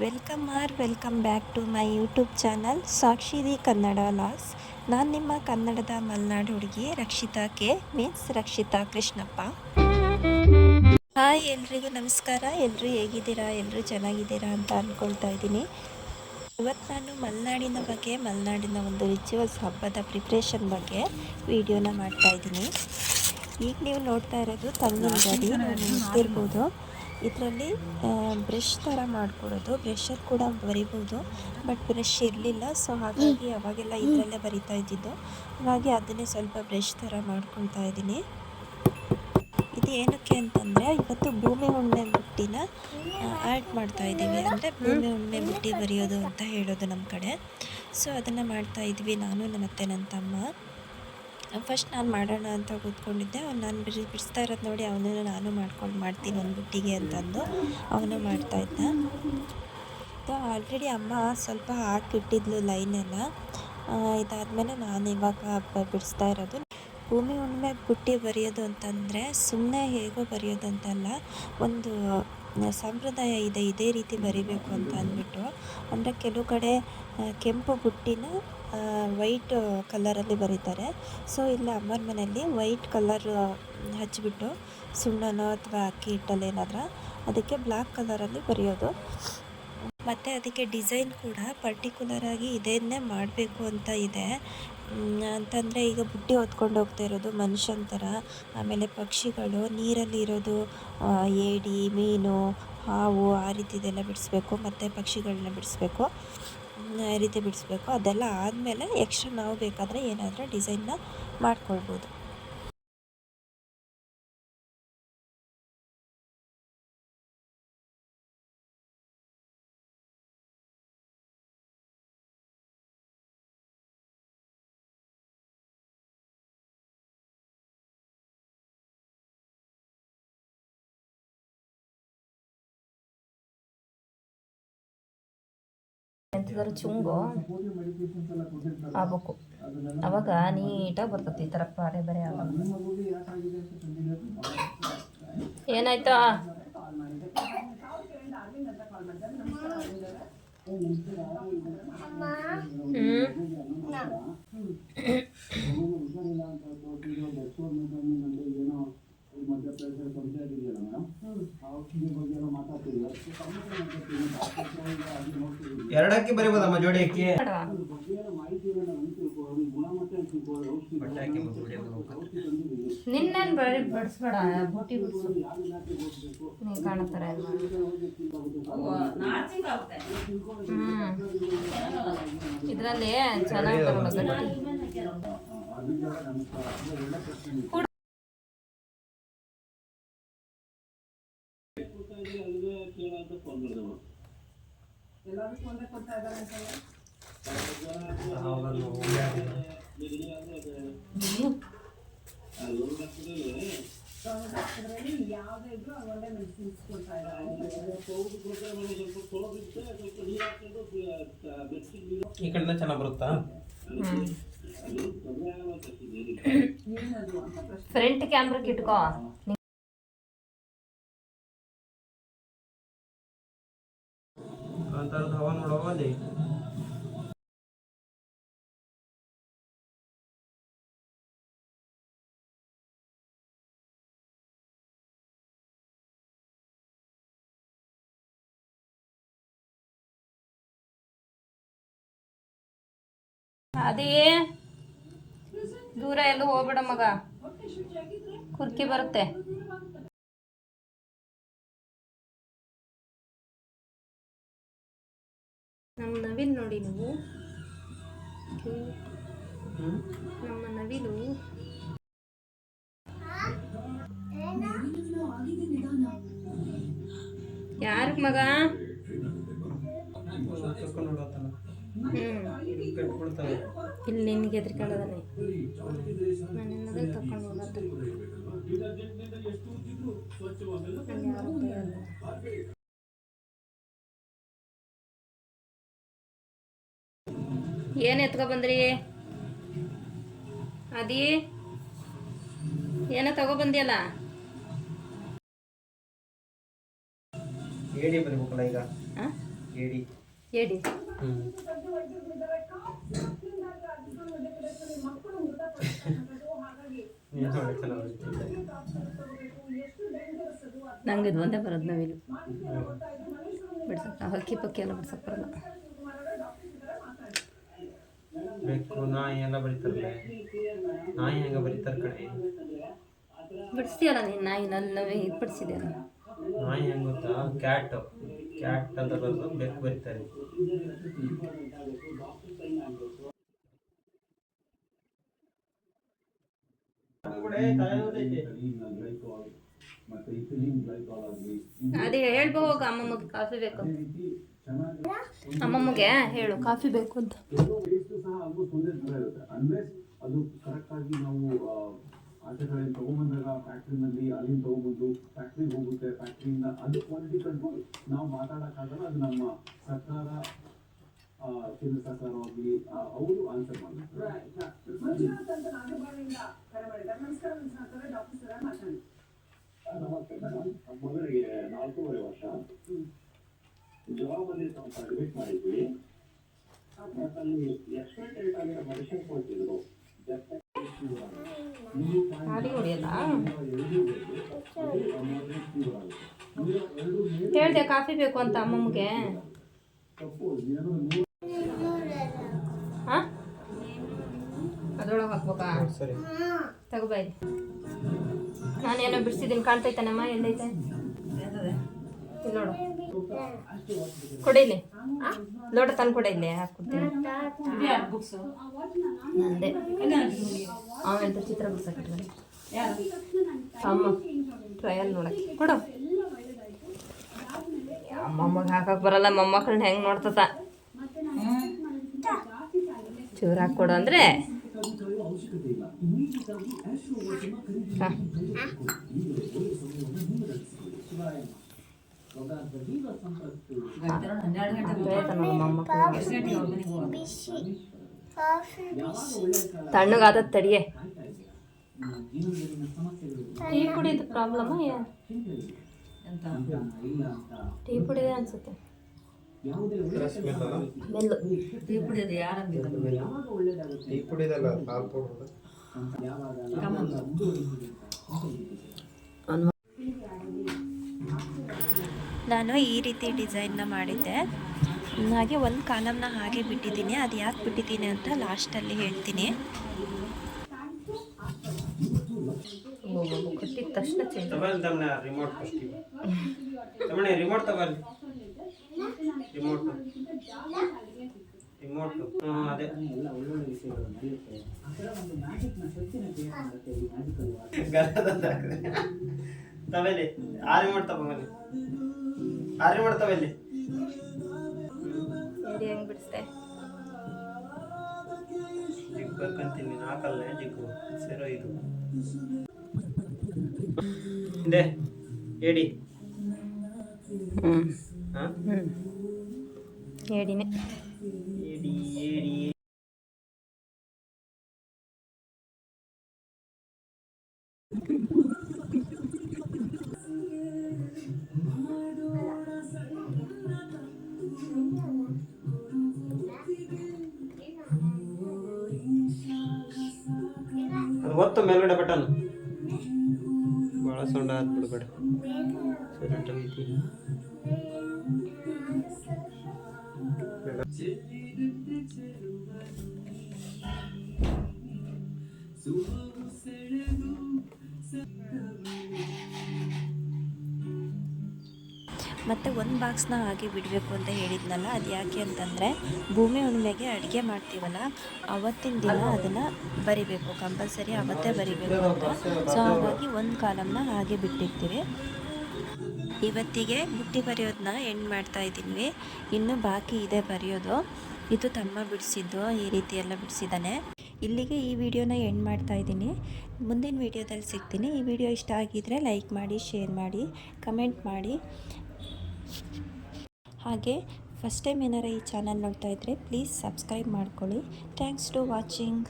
Welcome back to my YouTube channel ಸಾಕ್ಷಿದಿ ಕನ್ನಡ ಲಾಸ್. ನಾನು ನಿಮ್ಮ ಕನ್ನಡದ ಮಲೆನಾಡು ಹುಡುಗಿ Rakshita K means Rakshita Krishnappa. Hi, ಎಲ್ರಿಗೂ ನಮಸ್ಕಾರ. ಎಲ್ಲರೂ ಹೇಗಿದ್ದೀರಾ? ಎಲ್ಲರೂ ಚೆನ್ನಾಗಿದ್ದೀರಾ ಅಂತ ಅಂದ್ಕೊಳ್ತಾ ಇದ್ದೀನಿ. ಇವತ್ತು ನಾನು ಮಲೆನಾಡಿನ ಒಂದು ರಿಚುವಲ್ಸ್ ಹಬ್ಬದ ಪ್ರಿಪ್ರೇಷನ್ ಬಗ್ಗೆ ವಿಡಿಯೋನ ಮಾಡ್ತಾಯಿದ್ದೀನಿ. ಈಗ ನೀವು ನೋಡ್ತಾ ಇರೋದು ತಂಗಿನ ಗರಿ. ನಾನು ಗೊತ್ತಿರ್ಬೋದು, ಇದರಲ್ಲಿ ಬ್ರಷ್ ಥರ ಮಾಡ್ಕೊಡೋದು. ಬ್ರಷಲ್ಲಿ ಕೂಡ ಬರಿಬೋದು, ಬಟ್ ಬ್ರಷ್ ಇರಲಿಲ್ಲ, ಸೊ ಹಾಗಾಗಿ ಅವಾಗೆಲ್ಲ ಇದರಲ್ಲೇ ಬರಿತಾ ಇದ್ದಿದ್ದು. ಹಾಗಾಗಿ ಅದನ್ನೇ ಸ್ವಲ್ಪ ಬ್ರಷ್ ಥರ ಮಾಡ್ಕೊಳ್ತಾ ಇದ್ದೀನಿ. ಇದು ಏನಕ್ಕೆ ಅಂತಂದರೆ, ಇವತ್ತು ಭೂಮಿ ಹುಣ್ಣಿಮೆ ಬುಟ್ಟಿನ ಆ್ಯಡ್ ಮಾಡ್ತಾ ಇದ್ದೀವಿ. ಅಂದರೆ ಭೂಮಿ ಹುಣ್ಣಿಮೆ ಬುಟ್ಟಿ ಬರೆಯೋದು ಅಂತ ಹೇಳೋದು ನಮ್ಮ ಕಡೆ. ಸೊ ಅದನ್ನು ಮಾಡ್ತಾ ಇದ್ವಿ ನಾನು ಮತ್ತು ನನ್ನ ತಮ್ಮ. ಫಸ್ಟ್ ನಾನು ಮಾಡೋಣ ಅಂತ ಕೂತ್ಕೊಂಡಿದ್ದೆ. ನಾನು ಬಿಡಿಸ್ತಾ ಇರೋದು ನೋಡಿ ನಾನು ಮಾಡ್ತೀನಿ ಒಂದು ಬುಟ್ಟಿಗೆ ಅಂತಂದು ಅವನು ಮಾಡ್ತಾಯಿದ್ದ. ಆಲ್ರೆಡಿ ಅಮ್ಮ ಸ್ವಲ್ಪ ಹಾಕಿಟ್ಟಿದ್ಲು ಲೈನೆಲ್ಲ. ಇದಾದಮೇಲೆ ನಾನು ಇವಾಗ ಬಿಡಿಸ್ತಾ ಇರೋದು. ಭೂಮಿ ಹುಣ್ಣಿಮೆ ಬುಟ್ಟಿ ಬರೆಯೋದು ಅಂತಂದರೆ ಸುಮ್ಮನೆ ಹೇಗೋ ಬರೆಯೋದು ಅಂತಲ್ಲ, ಒಂದು ಸಂಪ್ರದಾಯ ಇದೆ, ಇದೇ ರೀತಿ ಬರಿಬೇಕು ಅಂತ ಅಂದ್ಬಿಟ್ಟು. ಅಂದರೆ ಕೆಲವು ಕಡೆ ಕೆಂಪು ಬುಟ್ಟಿನ ವೈಟ್ ಕಲರಲ್ಲಿ ಬರೀತಾರೆ. ಸೊ ಇಲ್ಲ ಅಮ್ಮರ ಮನೆಯಲ್ಲಿ ವೈಟ್ ಕಲರ್ ಹಚ್ಚಿಬಿಟ್ಟು ಸುಣ್ಣನೋ ಅಥವಾ ಅಕ್ಕಿ ಹಿಟ್ಟಲ್ಲಿ ಏನಾದರೂ ಅದಕ್ಕೆ ಬ್ಲ್ಯಾಕ್ ಕಲರಲ್ಲಿ ಬರೆಯೋದು. ಮತ್ತು ಅದಕ್ಕೆ ಡಿಸೈನ್ ಕೂಡ ಪರ್ಟಿಕ್ಯುಲರಾಗಿ ಇದನ್ನೇ ಮಾಡಬೇಕು ಅಂತ ಇದೆ. ಅಂತಂದರೆ ಈಗ ಬುಟ್ಟಿ ಹೊತ್ಕೊಂಡು ಹೋಗ್ತಾ ಇರೋದು ಮನುಷ್ಯನ ಥರ, ಆಮೇಲೆ ಪಕ್ಷಿಗಳು, ನೀರಲ್ಲಿ ಇರೋದು ಏಡಿ, ಮೀನು, ಹಾವು, ಆ ರೀತಿದೆಲ್ಲ ಬಿಡಿಸ್ಬೇಕು. ಮತ್ತು ಪಕ್ಷಿಗಳನ್ನ ಬಿಡಿಸ್ಬೇಕು, ಈ ರೀತಿ ಬಿಡಿಸ್ಬೇಕು. ಅದೆಲ್ಲ ಆದಮೇಲೆ ಎಕ್ಸ್ಟ್ರಾ ನಾವು ಬೇಕಾದರೆ ಏನಾದರೂ ಡಿಸೈನ್ನ ಮಾಡ್ಕೊಳ್ಬೋದು. ಎಂಥದಾರು ಚುಂಗು ಆಗ್ಬೇಕು, ಅವಾಗ ನೀಟಾಗಿ ಬರ್ತತಿ. ಈ ಥರ ಪಾರೆ ಬರೆ ಆಗಲ್ಲ. ಏನಾಯ್ತಾ? ಎರಡಕ್ಕೆ ಬರೀಬೋದಮ್ಮ ಜೋಡಿ ಅಕ್ಕಿ ನಿನ್ನೇನು ಬಡಿಸ್ಬೇಡ, ಬುಟ್ಟಿ ಬಿಡಿಸು. ನೀ ಕಾಣತ್ತಾರೆ ಇದರಲ್ಲಿ ಚೆನ್ನಾಗಿ ಬರೋಲ್ಲ ಗಟ್ಟಿ. ಈ ಕಡೆ ಚೆನ್ನಾಗಿ ಬರುತ್ತಾ? ಫ್ರಂಟ್ ಕ್ಯಾಮ್ರಾಕ್ಕೆ ಇಟ್ಕೋ. ಹವಾ ನೋಡವ ಅಲ್ಲಿ. ಅದೇ ದೂರ ಎಲ್ಲೂ ಹೋಗ್ಬೇಡ ಮಗ, ಕುರ್ಕಿ ಬರುತ್ತೆ. ನಮ್ಮ ನವಿಲು ನೋಡಿ ನೀವು, ನಮ್ಮ ನವಿಲು ಯಾರಿಗೆ ಮಗ? ಇಲ್ಲಿ ನಿನಗೆ ಎದ್ರಿಕೊಳ್ಳೋದಾನೆ, ನಾನೆನ್ನದೇ ತಕೊಂಡು ಹೋಗೋದು. ಏನು ಎತ್ಕೊ ಬಂದ್ರಿ? ಅದಿ ಏನೋ ತಗೊಬಂದಿಯಲ್ಲ? ಏಡಿ ಬರಬೇಕಲ್ಲ ಈಗ. ಏಡಿ ಏಡಿ ನಂಗೆ ಇದು ಒಂದೇ ಬರೋದು ನವಿಲು ಬಿಡ್ಸಕ್ಕೆ ಹಕ್ಕಿ ಪಕ್ಕಿ ಎಲ್ಲ ಬಿಡ್ಸಕ್ಕೆ ಬರಲ್ಲ. ಬೆಕ್ಕು ನಾಯಿ ಎಲ್ಲ ಬರೀತಾರಲ್ಲ, ನಾಯಿ ಹೆಂಗ ಬರೀತಾರೆ ಕಣೆ. ಬಿಡಿಸ್ತೀಯಲ್ಲ ನೀನು ನಾಯಿ ನವೇ ಇದು ಬಿಡಿಸಿದೆಯಲ್ಲ. ನಾಯಿ ಹೆಂಗೆ ಗೊತ್ತಾ, ಕ್ಯಾಟ್ ಅಂತ ಬರೋದು, ಬೆಕ್ಕು ಬರೀತಾರೆ. ಅದೇ ಹೇಳ್ಬೋ ಹೋಗ ಅಮ್ಮಮ್ಮಗೆ ಕಾಫಿ ಬೇಕು. ಅಮ್ಮಮ್ಮಗೆ ಹೇಳು ಕಾಫಿ ಬೇಕು ಅಂತ. ಅದು ಕರೆಕ್ಟ್ ಆಗಿ ನಾವು ಆಚೆ ಕಡೆ ತಗೊಂಬಂದಾಗ ಫ್ಯಾಕ್ಟ್ರಿನಲ್ಲಿ ಅಲ್ಲಿಂದ ತಗೊಂಡ್ಬಂದು ಫ್ಯಾಕ್ಟ್ರಿಗೆ ಹೋಗುತ್ತೆ. ಫ್ಯಾಕ್ಟ್ರಿಯಿಂದ ಅದು ಕ್ವಾಲಿಟಿ ಕಂಟ್ರೋಲ್ ನಾವು ಮಾತಾಡೋಕ್ಕಾಗಲ್ಲ. ಅದು ನಮ್ಮ ಸರ್ಕಾರ, ಕೇಂದ್ರ ಸರ್ಕಾರವಾಗಲಿ ಅವರು ಆನ್ಸರ್ ಮಾಡ್ತಾರೆ. ನಮಸ್ತೆ ಮೇಡಮ್, ಮಗನಿಗೆ 4.5 ವರ್ಷ ಜವಾಬಲ್ಲಿ ಡಿಬೇಟ್ ಮಾಡಿದ್ವಿ. ಅಲ್ಲಿ ಎಕ್ಸ್ಪೆಕ್ಟೆಡ್ ಆಗಿರೋ ಮೆಡಿಸಿನ್ ಕೊಡ್ತಿದ್ರು. ಗಾಡಿ ಹೊಡಿಯಲ್ಲ. ಹೇಳ್ದೆ ಕಾಫಿ ಬೇಕು ಅಂತ ಅಮ್ಮಮ್ಮಗೆ. ಹಾಂ ಅದ್ರೊಳಗೆ ಹಾಕ್ಬೇಕಾ? ಸರಿ ತಗೋಬಾಯ್. ನಾನೇನೋ ಬಿಡಿಸಿದ್ದೀನಿ ಕಾಣ್ತೈತಾನಮ್ಮ. ಎಲ್ಲೈತೆ ಇಲ್ಲಿ ನೋಡು. ಕೊಡಿಲಿ ಲೋಟ ತಂದು ಕೊಡ. ಇಲ್ಲಿ ಹಾಕ್ಕೊಡ್ತೀನಿ. ನಂದೆ ಆಮೇಲೆ ಚಿತ್ರ ಬಿಡ್ಸಕ್ಕೆ ಅಮ್ಮ ಟ್ರಯಲ್ ನೋಡಕ್ಕೆ ಕೊಡು. ಅಮ್ಮಮ್ಮಗೆ ಹಾಕಕ್ಕೆ ಬರಲ್ಲ. ಮೊಮ್ಮಕ್ಕಳನ್ನ ಹೆಂಗೆ ನೋಡ್ತತ. ಚೂರು ಹಾಕ್ಕೊಡು ಅಂದರೆ ಹಾಂ ತಣ್ಣಗಾದ ತಡಿಯೆ. ಟೀ ಕುಡಿಯೋದು ಪ್ರಾಬ್ಲಮ್. ಟೀ ಕುಡಿಯೋದೇ ಅನ್ಸುತ್ತೆ. ಮೆಲ್ಲು ಟೀ ಕುಡಿಯೋದು ಟೀ ಕುಡಿಯೋದಲ್ಲ, ಹಾಲು ಪೌಡರ್. ನಾನು ಈ ರೀತಿ ಡಿಸೈನ್ನ ಮಾಡಿದ್ದೆ. ಹಾಗೆ ಒಂದು ಕಾಲಮ್ನ ಹಾಗೆ ಬಿಟ್ಟಿದ್ದೀನಿ. ಅದು ಯಾಕೆ ಬಿಟ್ಟಿದ್ದೀನಿ ಅಂತ ಲಾಸ್ಟಲ್ಲಿ ಹೇಳ್ತೀನಿ. ಕಟ್ಟಿದ ತಕ್ಷಣ ಚೇಂಜ್. ರಿಮೋಟ್ ಫಸ್ಟ್ ರಿಮೋಟ್ ತಗೊಳ್ಳಿ. ರಿಮೋಟ್ ಅದೇ ತವೆಲಿ ಆ ರಿಮೋಟ್ ತಗೊಂಬಲ್ಲಿ. ಆ ರಿಮೋಟ್ ತವೆಲಿ ಹೆಂಗೆ ಬಿಡಿಸ್ದೆ. ಜಿಗ್ ಬೇಕಂತೀನಿ. ಹಾಕಲ್ಲ ಜಿಗ್ಗು ಸೇರೋ ಇದು ಹಿಂದೆ ಏಡಿ. ಹಾಂ ಏಡಿನೇ ಏಡಿ ಏಡಿ. ಅದು ಒತ್ತು ಮೇಲ್ಗಡೆ ಬಟನ್. ಭಾಳ ಸೌಂಡ್ ಆದ್ ಬಿಡ್ಬೇಡ. ಸೈಲೆಂಟ್ ಆಗೈತಿ. ಮತ್ತು ಒಂದು ಬಾಕ್ಸ್ನ ಹಾಗೆ ಬಿಡಬೇಕು ಅಂತ ಹೇಳಿದ್ನಲ್ಲ, ಅದು ಯಾಕೆ ಅಂತಂದರೆ ಭೂಮಿ ಹುಣ್ಣಿಮೆಗೆ ಅಡುಗೆ ಮಾಡ್ತೀವಲ್ಲ ಅವತ್ತಿನ ದಿನ ಅದನ್ನು ಬರಿಬೇಕು. ಕಂಪಲ್ಸರಿ ಅವತ್ತೇ ಬರಿಬೇಕು ಅಂತ. ಸೊ ಹಾಗಾಗಿ ಒಂದು ಕಾಲಮ್ನ ಹಾಗೆ ಬಿಟ್ಟಿರ್ತೀವಿ. ಇವತ್ತಿಗೆ ಬುಟ್ಟಿ ಬರೆಯೋದನ್ನ ಎಂಡ್ ಮಾಡ್ತಾಯಿದ್ದೀನಿ. ಇನ್ನೂ ಬಾಕಿ ಇದೆ ಬರೆಯೋದು. ಇದು ತಮ್ಮ ಬಿಡಿಸಿದ್ದು, ಈ ರೀತಿ ಎಲ್ಲ ಬಿಡಿಸಿದ್ದಾನೆ. ಇಲ್ಲಿಗೆ ಈ ವಿಡಿಯೋನ ಎಂಡ್ ಮಾಡ್ತಾಯಿದ್ದೀನಿ. ಮುಂದಿನ ವಿಡಿಯೋದಲ್ಲಿ ಸಿಗ್ತೀನಿ. ಈ ವಿಡಿಯೋ ಇಷ್ಟ ಆಗಿದ್ದರೆ ಲೈಕ್ ಮಾಡಿ, ಶೇರ್ ಮಾಡಿ, ಕಮೆಂಟ್ ಮಾಡಿ. ಹಾಗೆ ಫಸ್ಟ್ ಟೈಮ್ ಏನಾರ ಈ ಚಾನಲ್ ನೋಡ್ತಾ ಇದ್ದರೆ ಪ್ಲೀಸ್ ಸಬ್ಸ್ಕ್ರೈಬ್ ಮಾಡ್ಕೊಳ್ಳಿ. Thanks to watching.